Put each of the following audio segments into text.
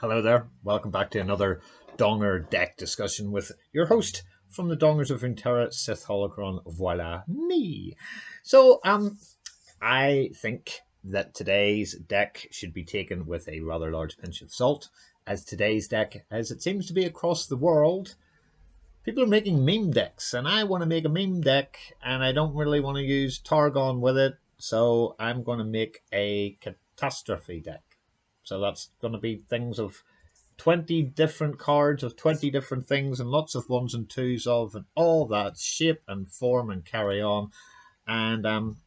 Hello there. Welcome back to another Donger deck discussion with your host from the Dongers of Runeterra, Sith Holocron. Voila, me. So, I think that today's deck should be taken with a rather large pinch of salt, as today's deck, as it seems to be across the world, people are making meme decks, and I want to make a meme deck, and I don't really want to use Targon with it, so I'm going to make a Catastrophe deck. So that's going to be things of 20 different cards of 20 different things and lots of ones and twos of and all that shape and form and carry on. And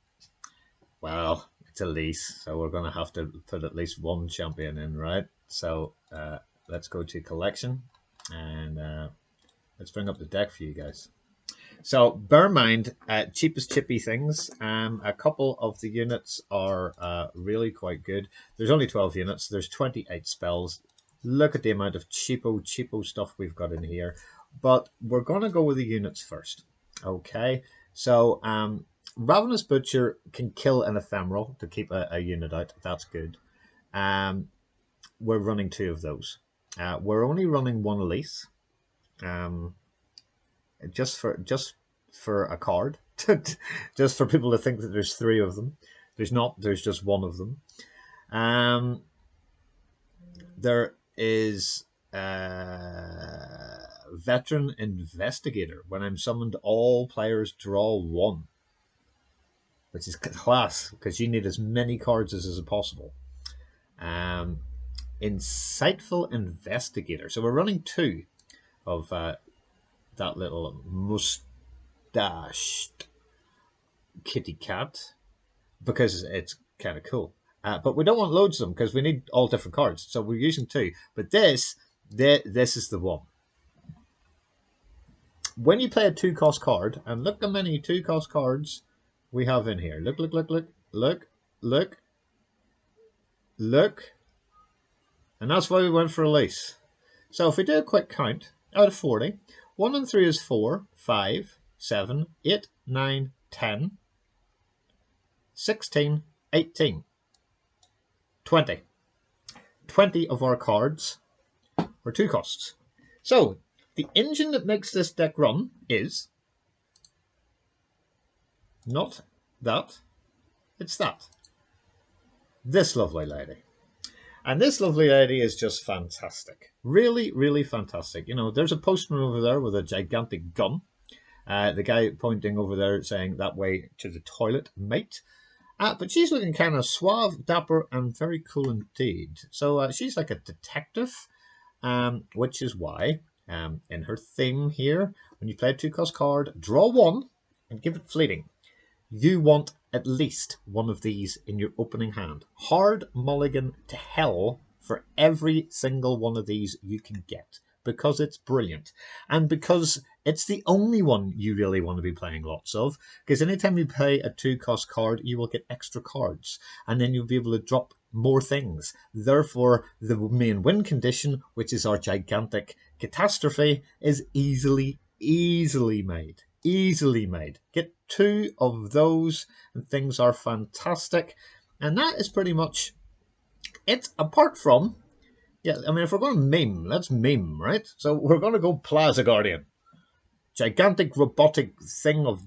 well, it's a lease, so we're going to have to put at least one champion in, right? So let's go to collection and let's bring up the deck for you guys. So bear in mind, cheapest chippy things. A couple of the units are really quite good. There's only 12 units. There's 28 spells. Look at the amount of cheapo stuff we've got in here. But we're going to go with the units first. Okay. So Ravenous Butcher can kill an ephemeral to keep a unit out. That's good. We're running 2 of those. We're only running 1 Elise. Just for a card, just for people to think that there's 3 of them. There's not. There's just 1 of them. There is Veteran Investigator. When I'm summoned, all players draw 1, which is class because you need as many cards as is possible. Insightful Investigator. So we're running 2 of that little mustached kitty cat because it's kind of cool. But we don't want loads of them because we need all different cards. So we're using 2. But this is the one. When you play a 2-cost card, and look how many 2-cost cards we have in here. Look. And that's why we went for a lease. So if we do a quick count, out of 40, 1 and 3 is 4, 5, 7, 8, 9, 10, 16, 18, 20. 20 of our cards are 2 costs. So the engine that makes this deck run is not that, it's that. This lovely lady. And this lovely lady is just fantastic. Really, really fantastic. You know, there's a postman over there with a gigantic gun. The guy pointing over there saying that way to the toilet, mate. But she's looking kind of suave, dapper, and very cool indeed. So she's like a detective, which is why in her theme here, when you play a 2-cost card, draw 1 and give it fleeting. You want at least 1 of these in your opening hand. Hard mulligan to hell for every single one of these you can get. Because it's brilliant. And because it's the only one you really want to be playing lots of. Because anytime you play a 2-cost card, you will get extra cards. And then you'll be able to drop more things. Therefore, the main win condition, which is our gigantic Catastrophe, is easily made. Easily made. Get 2 of those and things are fantastic. And that is pretty much it. Apart from, yeah, I mean, if we're going to meme, let's meme, right? So we're going to go Plaza Guardian. Gigantic robotic thing of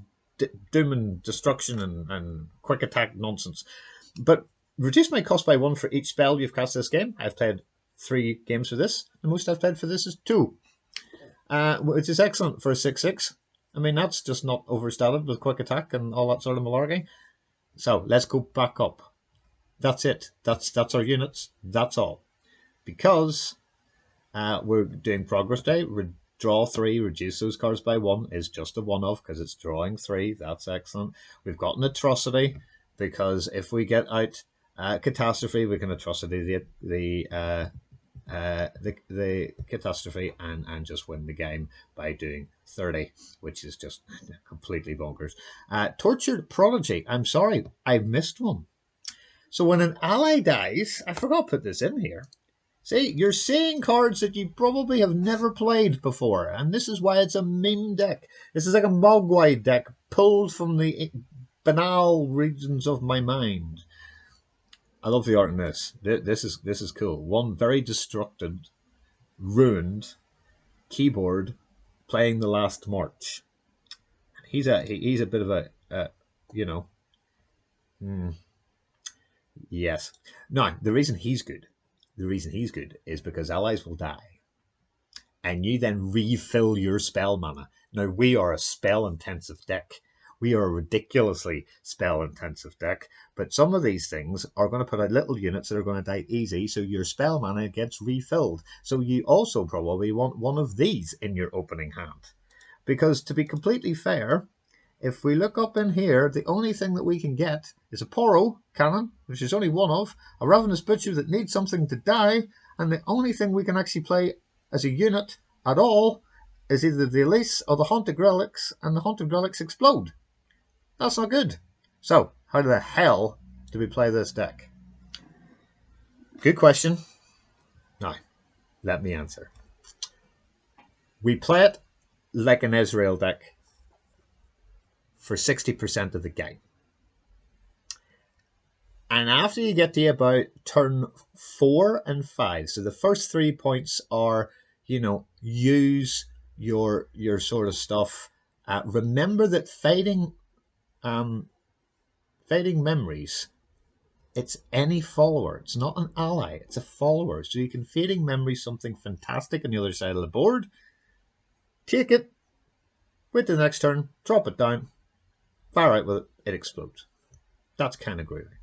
doom and destruction and quick attack nonsense. But reduce my cost by 1 for each spell you've cast this game. I've played 3 games for this. The most I've played for this is 2. Which is excellent for a 6/6. I mean, that's just not overstated with quick attack and all that sort of malarkey. So let's go back up. That's it. That's our units. That's all. Because we're doing Progress Day, draw 3, reduce those cards by 1 is just a 1-off because it's drawing 3. That's excellent. We've got an Atrocity because if we get out Catastrophe, we can Atrocity the Catastrophe and just win the game by doing 30, which is just completely bonkers. Tortured Prodigy. I'm sorry, I missed one. So when an ally dies, I forgot to put this in here. See, you're seeing cards that you probably have never played before, and this is why it's a meme deck. This is like a Mogwai deck pulled from the banal regions of my mind. I love the art in this. This is cool. One very destructed, ruined keyboard playing the last march. He's a bit of a you know yes. Now the reason he's good is because allies will die, and you then refill your spell mana. Now we are a spell intensive deck. We are a ridiculously spell intensive deck, but some of these things are going to put out little units that are going to die easy, so your spell mana gets refilled. So you also probably want one of these in your opening hand. Because to be completely fair, if we look up in here, the only thing that we can get is a Poro cannon, which is only one of, a Ravenous Butcher that needs something to die, and the only thing we can actually play as a unit at all is either the Elise or the Haunted Relics, and the Haunted Relics explode. That's not good. So, how the hell do we play this deck? Good question. Now, let me answer. We play it like an Israel deck for 60% of the game. And after you get to about turn 4 and 5, so the first 3 points are, use your sort of stuff. Remember that fading memories, it's any follower. It's not an ally. It's a follower. So you can fading memory something fantastic on the other side of the board. Take it, wait to the next turn, drop it down, fire out with it, it explodes. That's kind of groovy.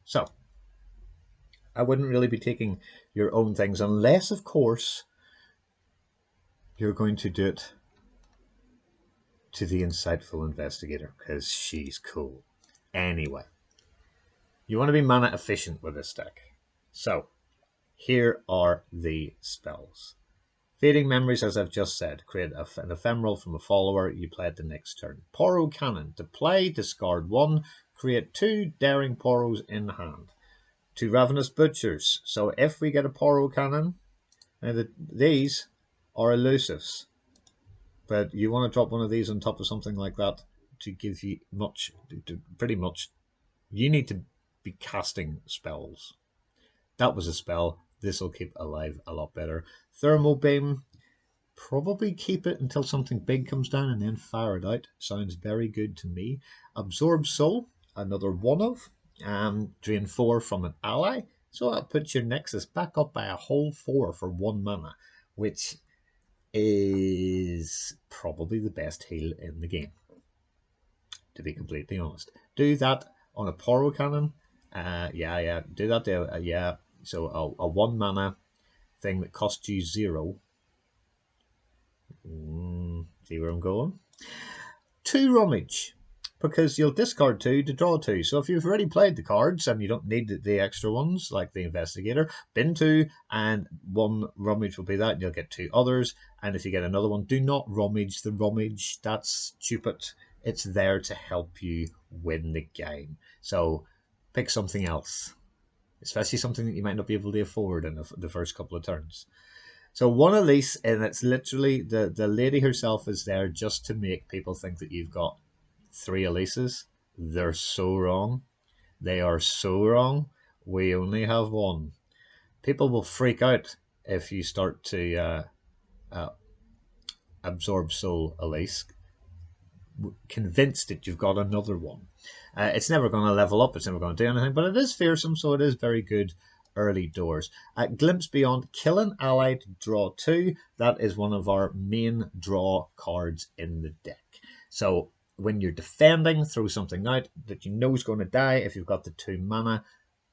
So, I wouldn't really be taking your own things unless, of course, you're going to do it to the Insightful Investigator, because she's cool. Anyway, you want to be mana efficient with this deck. So, here are the spells. Fading Memories, as I've just said, create an ephemeral from a follower, you play it the next turn. Poro Cannon, to play, discard 1, create 2 Daring Poros in hand. 2 Ravenous Butchers, so if we get a Poro Cannon, now these are elusives, but you want to drop one of these on top of something like that to give you pretty much, you need to be casting spells. That was a spell. This will keep alive a lot better. Thermal Beam, probably keep it until something big comes down and then fire it out. Sounds very good to me. Absorb Soul, another one of. Drain 4 from an ally. So that puts your Nexus back up by a whole 4 for 1 mana, which is probably the best heal in the game, to be completely honest. Do that on a Poro Cannon. Do that. So a 1 mana thing that costs you 0. See where I'm going? 2 Rummage, because you'll discard 2 to draw 2. So if you've already played the cards and you don't need the extra ones, like the Investigator, bin 2, and 1 Rummage will be that, and you'll get 2 others. And if you get another one, do not rummage the Rummage. That's stupid. It's there to help you win the game. So pick something else, especially something that you might not be able to afford in the first couple of turns. So 1 Elise, and it's literally the lady herself is there just to make people think that you've got 3 Elises. They're so wrong. They are so wrong. We only have 1. People will freak out if you start to absorb Soul Elise, convinced that you've got another one. It's never going to level up. It's never going to do anything, but it is fearsome, so it is very good early doors. Glimpse Beyond, kill an ally to draw 2. That is one of our main draw cards in the deck. So when you're defending, throw something out that you know is going to die. If you've got the 2 mana,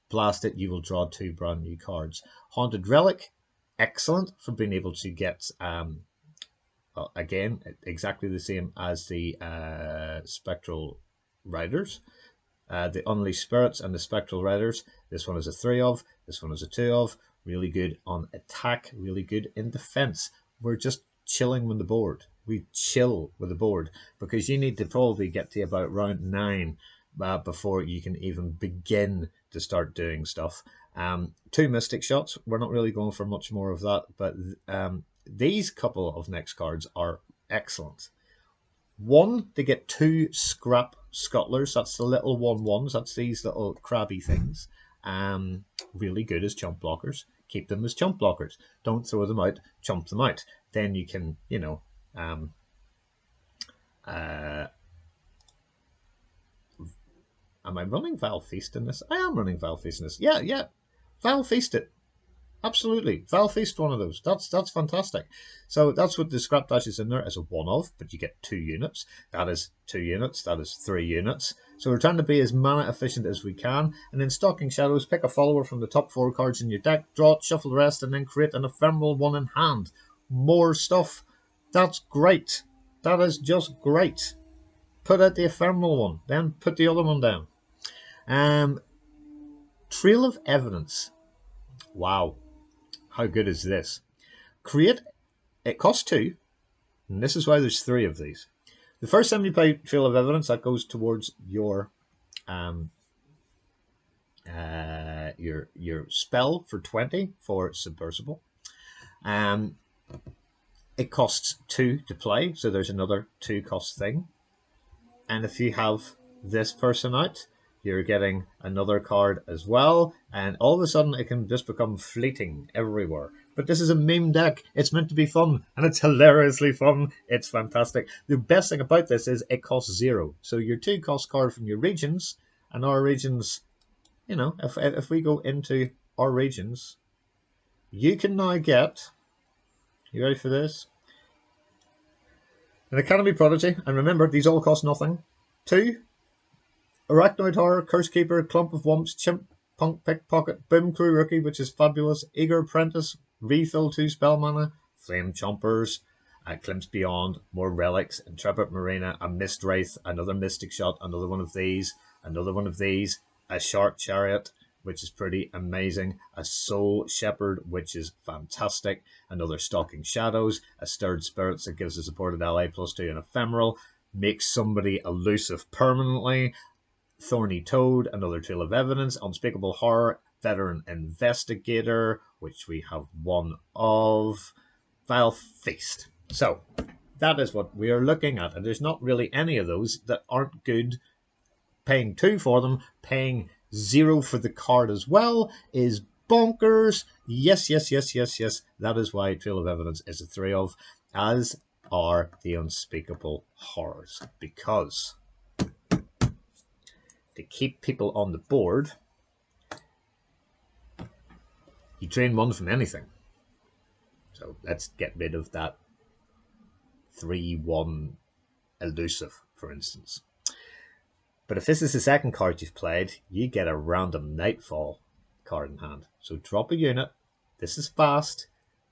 blast it, you will draw 2 brand new cards. Haunted Relic, excellent for being able to get again, exactly the same as the Spectral Riders. The Unleashed Spirits and the Spectral Riders. This one is a 3 of, this one is a 2 of. Really good on attack, really good in defense. We're just chilling with the board. We chill with the board because you need to probably get to about round 9 before you can even begin to start doing stuff. 2 Mystic Shots. We're not really going for much more of that, but these couple of next cards are excellent. 1 to get 2 Scrap Scuttlers. That's the little 1/1s. That's these little crabby things. really good as chump blockers. Keep them as chump blockers. Don't throw them out, chump them out. Then you can, you know, am I running Val Feast in this? I am running Val Feast in this. Yeah, yeah. Val Feast it. Absolutely. Val Feast one of those. That's fantastic. So that's what the scrap dash is in there as a one-off, but you get 2 units. That is 2 units. That is 3 units. So we're trying to be as mana efficient as we can. And then Stalking Shadows, pick a follower from the top 4 cards in your deck, draw it, shuffle the rest, and then create an ephemeral one in hand. More stuff. That's great. That is just great. Put out the ephemeral one, then put the other one down. Trail of Evidence. Wow. How good is this? It costs 2, and this is why there's 3 of these. The first time you play Trail of Evidence, that goes towards your spell for 20 for Subversible. It costs 2 to play, so there's another 2 cost thing. And if you have this person out, you're getting another card as well, and all of a sudden it can just become fleeting everywhere. But this is a meme deck. It's meant to be fun, and it's hilariously fun. It's fantastic. The best thing about this is it costs 0. So your 2 cost card from your regions, and our regions, you know, if we go into our regions, you can now get, you ready for this? An Academy Prodigy, and remember, these all cost nothing. 2, Arachnoid Horror, Curse Keeper, Clump of Wumps, Chimp, Punk Pickpocket, Boom Crew Rookie, which is fabulous, Eager Apprentice, Refill 2 spell mana, Flame Chompers, Klimp's Beyond, more Relics, Intrepid Marina, a Mist Wraith, another Mystic Shot, another one of these, a Shark Chariot, which is pretty amazing, a Soul Shepherd, which is fantastic, another Stalking Shadows, a Stirred Spirits that gives a supported ally +2 and ephemeral, makes somebody elusive permanently, Thorny Toad, another Trail of Evidence, Unspeakable Horror, Veteran Investigator, which we have one of, Vile Feast. So that is what we are looking at, and there's not really any of those that aren't good. Paying 2 for them, paying 0 for the card as well is bonkers. Yes, yes, yes, yes, yes. That is why Trail of Evidence is a 3 of, as are the Unspeakable Horrors, because to keep people on the board, you drain 1 from anything. So let's get rid of that 3/1 elusive, for instance. But if this is the second card you've played, you get a random Nightfall card in hand. So drop a unit. This is fast.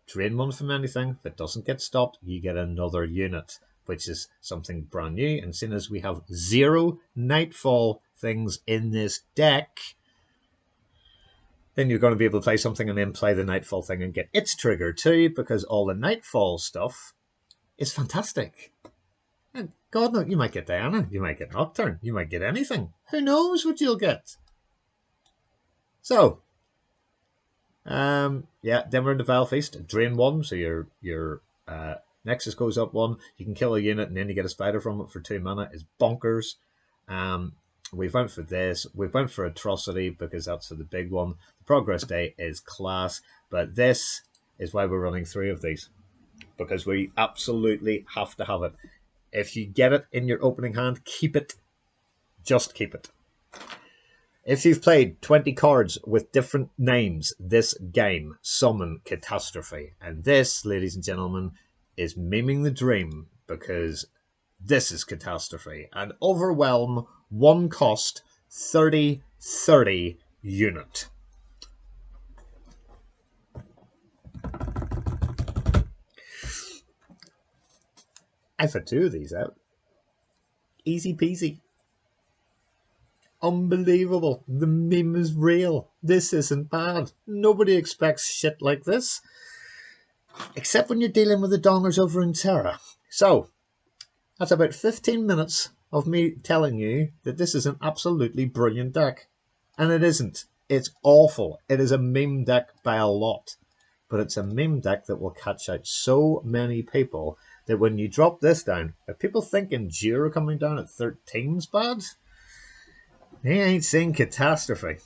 Drain 1 from anything. If it doesn't get stopped, you get another unit, which is something brand new. And seeing as we have 0 Nightfall things in this deck, then you're going to be able to play something and then play the Nightfall thing and get its trigger too, because all the Nightfall stuff is fantastic. And God knows, you might get Diana, you might get Nocturne, you might get anything. Who knows what you'll get? So, yeah, then we're in the Vile Feast. Drain 1, so your Nexus goes up 1. You can kill a unit and then you get a spider from it for 2 mana. It's bonkers. We went for this. We went for Atrocity because that's the big one. The Progress Day is class, but this is why we're running 3 of these, because we absolutely have to have it. If you get it in your opening hand, keep it. Just keep it. If you've played 20 cards with different names this game, summon Catastrophe. And this, ladies and gentlemen, is miming the dream, because this is Catastrophe. And Overwhelm, 1 cost, 30/30 unit. I've had 2 of these out. Easy peasy. Unbelievable. The meme is real. This isn't bad. Nobody expects shit like this. Except when you're dealing with the dongers over Runeterra. So, that's about 15 minutes of me telling you that this is an absolutely brilliant deck. And it isn't. It's awful. It is a meme deck by a lot. But it's a meme deck that will catch out so many people that when you drop this down, are people thinking Jira coming down at 13's bad? They ain't seen Catastrophe.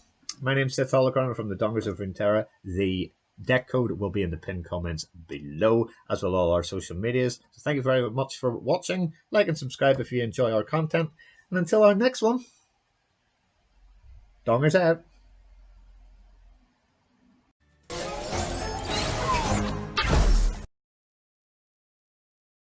My name's Sith Holocron from the Dongers of Runeterra. The deck code will be in the pinned comments below, as will all our social medias. So thank you very much for watching. Like and subscribe if you enjoy our content. And until our next one, Dongers out.